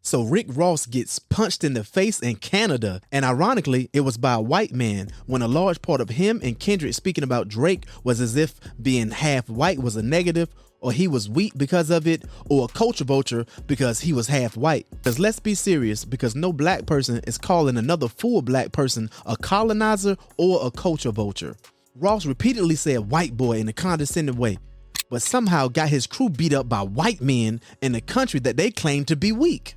So Rick Ross gets punched in the face in Canada, and ironically, it was by a white man, when a large part of him and Kendrick speaking about Drake was as if being half white was a negative, or he was weak because of it, or a culture vulture because he was half white. Because let's be serious, because no black person is calling another full black person a colonizer or a culture vulture. Ross repeatedly said white boy in a condescending way, but somehow got his crew beat up by white men in a country that they claim to be weak.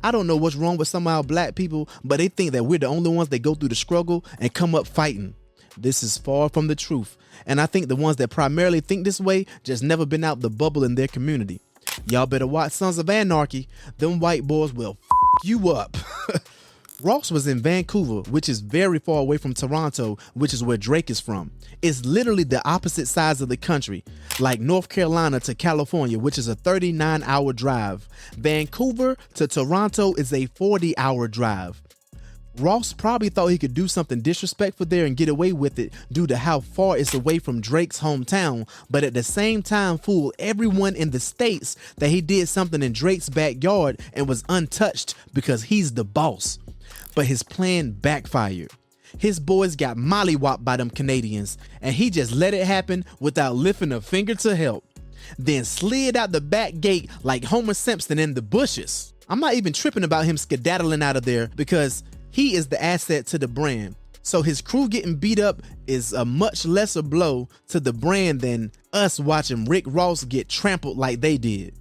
I don't know what's wrong with some of our black people, but they think that we're the only ones that go through the struggle and come up fighting. This is far from the truth, and I think the ones that primarily think this way just never been out the bubble in their community. Y'all better watch Sons of Anarchy. Them white boys will f you up. Ross was in Vancouver, which is very far away from Toronto, which is where Drake is from. It's literally the opposite sides of the country, like North Carolina to California, which is a 39-hour drive. Vancouver to Toronto is a 40-hour drive. Ross probably thought he could do something disrespectful there and get away with it due to how far it's away from Drake's hometown, but at the same time fool everyone in the States that he did something in Drake's backyard and was untouched because he's the boss. But his plan backfired. His boys got mollywopped by them Canadians, and he just let it happen without lifting a finger to help. Then slid out the back gate like Homer Simpson in the bushes. I'm not even tripping about him skedaddling out of there because he is the asset to the brand. So his crew getting beat up is a much lesser blow to the brand than us watching Rick Ross get trampled like they did.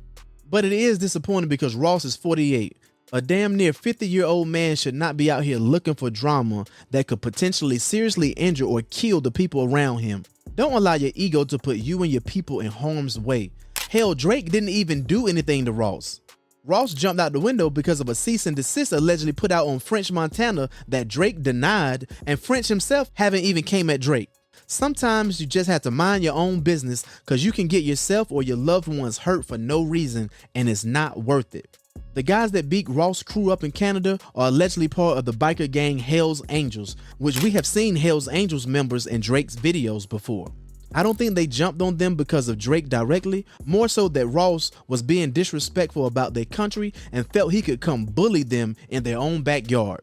But it is disappointing because Ross is 48. A damn near 50-year-old man should not be out here looking for drama that could potentially seriously injure or kill the people around him. Don't allow your ego to put you and your people in harm's way. Hell, Drake didn't even do anything to Ross. Ross jumped out the window because of a cease and desist allegedly put out on French Montana that Drake denied, and French himself haven't even came at Drake. Sometimes you just have to mind your own business because you can get yourself or your loved ones hurt for no reason, and it's not worth it. The guys that beat Ross' crew up in Canada are allegedly part of the biker gang Hell's Angels, which we have seen Hell's Angels members in Drake's videos before. I don't think they jumped on them because of Drake directly, more so that Ross was being disrespectful about their country and felt he could come bully them in their own backyard.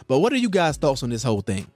But what are you guys' thoughts on this whole thing?